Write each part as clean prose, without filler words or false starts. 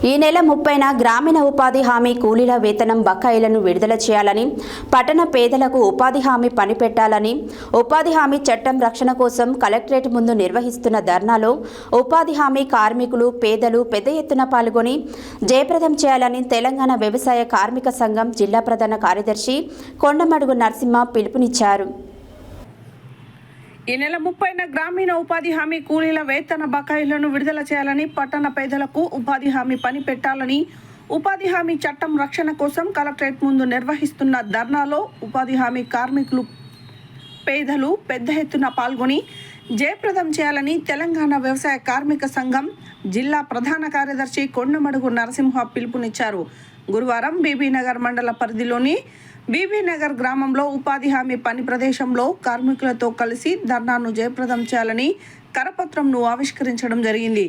ఈ నెల 30న గ్రామీణ ఉపాధి హామీ కూలీల వేతనం బకాయిలను విడుదల చేయాలని, పట్టణ పేదలకు ఉపాధి హామీ పని పెట్టాలని, ఉపాధి హామీ చట్టం రక్షణ కోసం కలెక్టరేట్ ముందు నిర్వహిస్తున్న ధర్నాలో ఉపాధి హామీ కార్మికులు, పేదలు పెద్ద ఎత్తున పాల్గొని జయప్రదం చేయాలని తెలంగాణ వ్యవసాయ కార్మిక సంఘం జిల్లా ప్రధాన కార్యదర్శి కొండమడుగు నరసింహ పిలుపునిచ్చారు. ఈ నెల 30న గ్రామీణ ఉపాధి హామీ కూలీల వేతన బకాయిలను విడుదల చేయాలని, పట్టణ పేదలకు ఉపాధి హామీ పని పెట్టాలని, ఉపాధి హామీ చట్టం రక్షణ కోసం కలెక్టరేట్ ముందు నిర్వహిస్తున్న ధర్నాలో ఉపాధి హామీ కార్మికులు, పేదలు పెద్ద ఎత్తున పాల్గొని జయప్రదం చేయాలని తెలంగాణ వ్యవసాయ కార్మిక సంఘం జిల్లా ప్రధాన కార్యదర్శి కొండమడుగు నరసింహ పిలుపునిచ్చారు. గురువారం బీబీనగర్ మండల పరిధిలోని బీబీనగర్ గ్రామంలో ఉపాధి హామీ పని ప్రదేశంలో కార్మికులతో కలిసి ధర్నాను జయప్రదం చేయాలని కరపత్రంను ఆవిష్కరించడం జరిగింది.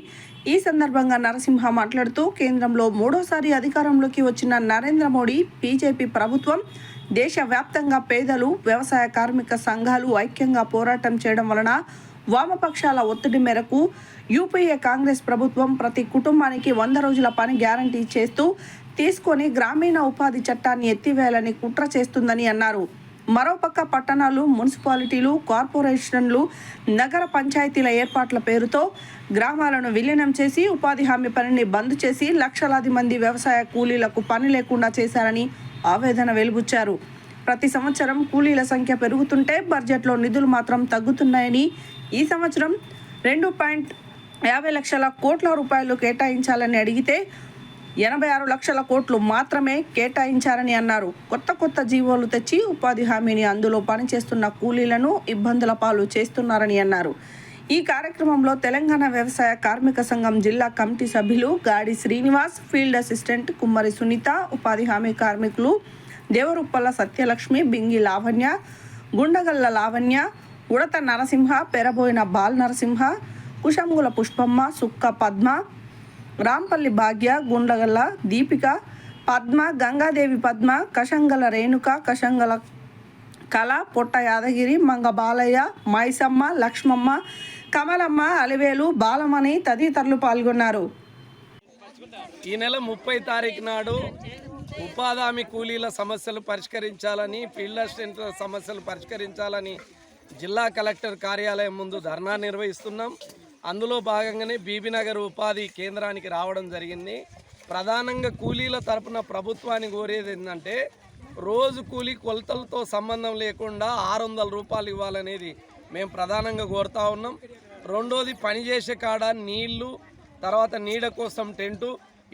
ఈ సందర్భంగా నరసింహ మాట్లాడుతూ, కేంద్రంలో మూడోసారి అధికారంలోకి వచ్చిన నరేంద్ర మోడీ బీజేపీ ప్రభుత్వం దేశవ్యాప్తంగా పేదలు, వ్యవసాయ కార్మిక సంఘాలు ఐక్యంగా పోరాటం చేయడం వలన వామపక్షాల ఒత్తిడి మేరకు యూపీఏ కాంగ్రెస్ ప్రభుత్వం ప్రతి కుటుంబానికి 100 రోజుల పని గ్యారంటీ చేస్తూ తీసుకొని గ్రామీణ ఉపాధి చట్టాన్ని ఎత్తివేయాలని కుట్ర చేస్తుందని అన్నారు. మరోపక్క పట్టణాలు, మున్సిపాలిటీలు, కార్పొరేషన్లు, నగర పంచాయతీల ఏర్పాట్ల పేరుతో గ్రామాలను విలీనం చేసి ఉపాధి హామీ పనిని బంద్ చేసి లక్షలాది మంది వ్యవసాయ కూలీలకు పని లేకుండా చేశారని ఆవేదన వెలుబుచ్చారు. ప్రతి సంవత్సరం కూలీల సంఖ్య పెరుగుతుంటే బడ్జెట్లో నిధులు మాత్రం తగ్గుతున్నాయని, ఈ సంవత్సరం 2.50 లక్షల కోట్ల రూపాయలు కేటాయించాలని అడిగితే 86 లక్షల కోట్లు మాత్రమే కేటాయించారని అన్నారు. కొత్త జీవోలు తెచ్చి ఉపాధి హామీని అందులో పనిచేస్తున్న కూలీలను ఇబ్బందుల పాలు చేస్తున్నారని అన్నారు. ఈ కార్యక్రమంలో తెలంగాణ వ్యవసాయ కార్మిక సంఘం జిల్లా కమిటీ సభ్యులు గాడి శ్రీనివాస్, ఫీల్డ్ అసిస్టెంట్ కుమ్మరి సునీత, ఉపాధి హామీ కార్మికులు దేవరుప్పల సత్యలక్ష్మి, బింగి లావణ్య, గుండగల్ల లావణ్య, ఉడత నరసింహ, పెరబోయిన బాల్ నరసింహ, కుషంగుల పుష్పమ్మ, సుక్క పద్మ, రాంపల్లి భాగ్య, గుండగల్ల దీపిక, పద్మ, గంగాదేవి పద్మ, కషంగల రేణుక, కషంగల కళ, పొట్ట యాదగిరి, మంగ బాలయ్య, మైసమ్మ, లక్ష్మమ్మ, కమలమ్మ, అలివేలు, బాలమణి తదితరులు పాల్గొన్నారు. ఈ నెల 30 తారీఖు నాడు ఉపాధి హామీ కూలీల సమస్యలు పరిష్కరించాలని, ఫీల్డ్ అసిస్టెంట్ల సమస్యలు పరిష్కరించాలని జిల్లా కలెక్టర్ కార్యాలయం ముందు ధర్నా నిర్వహిస్తున్నాం. అందులో భాగంగానే బీబీనగర్ ఉపాధి కేంద్రానికి రావడం జరిగింది. ప్రధానంగా కూలీల తరపున ప్రభుత్వాన్ని కోరేది ఏంటంటే, రోజు కూలీ కొలతలతో సంబంధం లేకుండా 600 రూపాయలు ఇవ్వాలనేది మేము ప్రధానంగా కోరుతా ఉన్నాం. రెండోది, పనిచేసే కాడ నీళ్లు, తర్వాత నీడ కోసం టెంటు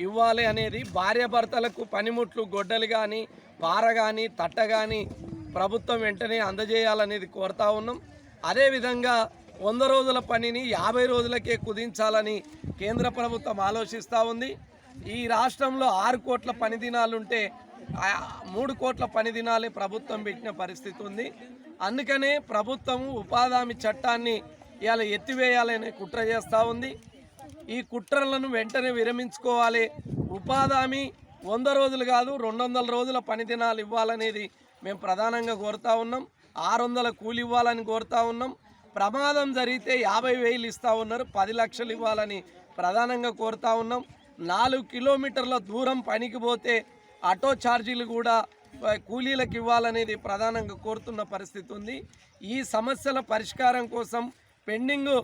ఇవ్వాలి అనేది, భార్యాభర్తలకు పనిముట్లు, గొడ్డలు కానీ, పార కానీ, తట్ట కానీ ప్రభుత్వం వెంటనే అందజేయాలనేది కోరుతా ఉన్నాం. అదేవిధంగా 100 రోజుల పనిని 50 రోజులకే కుదించాలని కేంద్ర ప్రభుత్వం ఆలోచిస్తూ ఉంది. ఈ రాష్ట్రంలో 6 కోట్ల పని దినాలుంటే 3 కోట్ల పని దినాలే ప్రభుత్వం పెట్టిన పరిస్థితి ఉంది. అందుకనే ప్రభుత్వం ఉపాధి హామీ చట్టాన్ని ఇవాళ ఎత్తివేయాలనే కుట్ర చేస్తూ ఉంది. ఈ కుట్రలను వెంటనే విరమించుకోవాలి. ఉపాధి హామీ 100 రోజులు కాదు, 200 రోజుల పని దినాలు ఇవ్వాలనేది మేము ప్రధానంగా కోరుతా ఉన్నాం. 600 కూలి ఇవ్వాలని కోరుతా ఉన్నాం. ప్రమాదం జరిగితే 50,000 ఇస్తూ ఉన్నారు, 10 లక్షలు ఇవ్వాలని ప్రధానంగా కోరుతా ఉన్నాం. 4 కిలోమీటర్ల దూరం పనికి పోతే ఆటో ఛార్జీలు కూడా కూలీలకు ఇవ్వాలనేది ప్రధానంగా కోరుతున్న పరిస్థితి ఉంది. ఈ సమస్యల పరిష్కారం కోసం పెండింగ్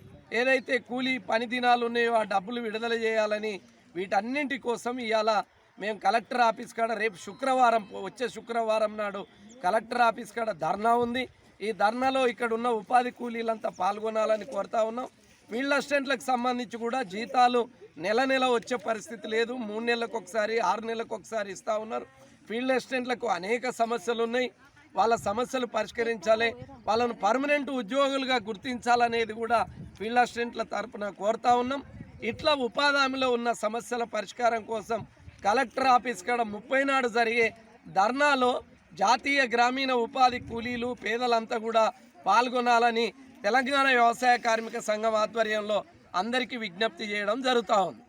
ఏదైతే కూలీ పని దినాలు ఉన్నాయో ఆ డబ్బులు విడుదల చేయాలని, వీటన్నింటి కోసం ఇవాళ మేము కలెక్టర్ ఆఫీస్ కాడ రేపు శుక్రవారం, వచ్చే శుక్రవారం నాడు కలెక్టర్ ఆఫీస్ కాడ ధర్నా ఉంది. ఈ ధర్నాలో ఇక్కడ ఉన్న ఉపాధి కూలీలంతా పాల్గొనాలని కోరుతా ఉన్నాం. ఫీల్డ్ అసిస్టెంట్లకు సంబంధించి కూడా జీతాలు నెల వచ్చే పరిస్థితి లేదు. 3 నెలలకు ఒకసారి, 6 నెలలకు ఒకసారి ఇస్తూ ఉన్నారు. ఫీల్డ్ అసిస్టెంట్లకు అనేక సమస్యలు ఉన్నాయి. వాళ్ళ సమస్యలు పరిష్కరించాలి, వాళ్ళను పర్మనెంట్ ఉద్యోగులుగా గుర్తించాలనేది కూడా ఫీల్డ్ అసిస్టెంట్ల తరఫున కోరుతా ఉన్నాం. ఇట్లా ఉపాధి హామీలో ఉన్న సమస్యల పరిష్కారం కోసం కలెక్టర్ ఆఫీస్ కాడ 30 నాడు జరిగే ధర్నాలో జాతీయ గ్రామీణ ఉపాధి కూలీలు, పేదలంతా కూడా పాల్గొనాలని తెలంగాణ వ్యవసాయ కార్మిక సంఘం ఆధ్వర్యంలో అందరికీ విజ్ఞప్తి చేయడం జరుగుతూ ఉంది.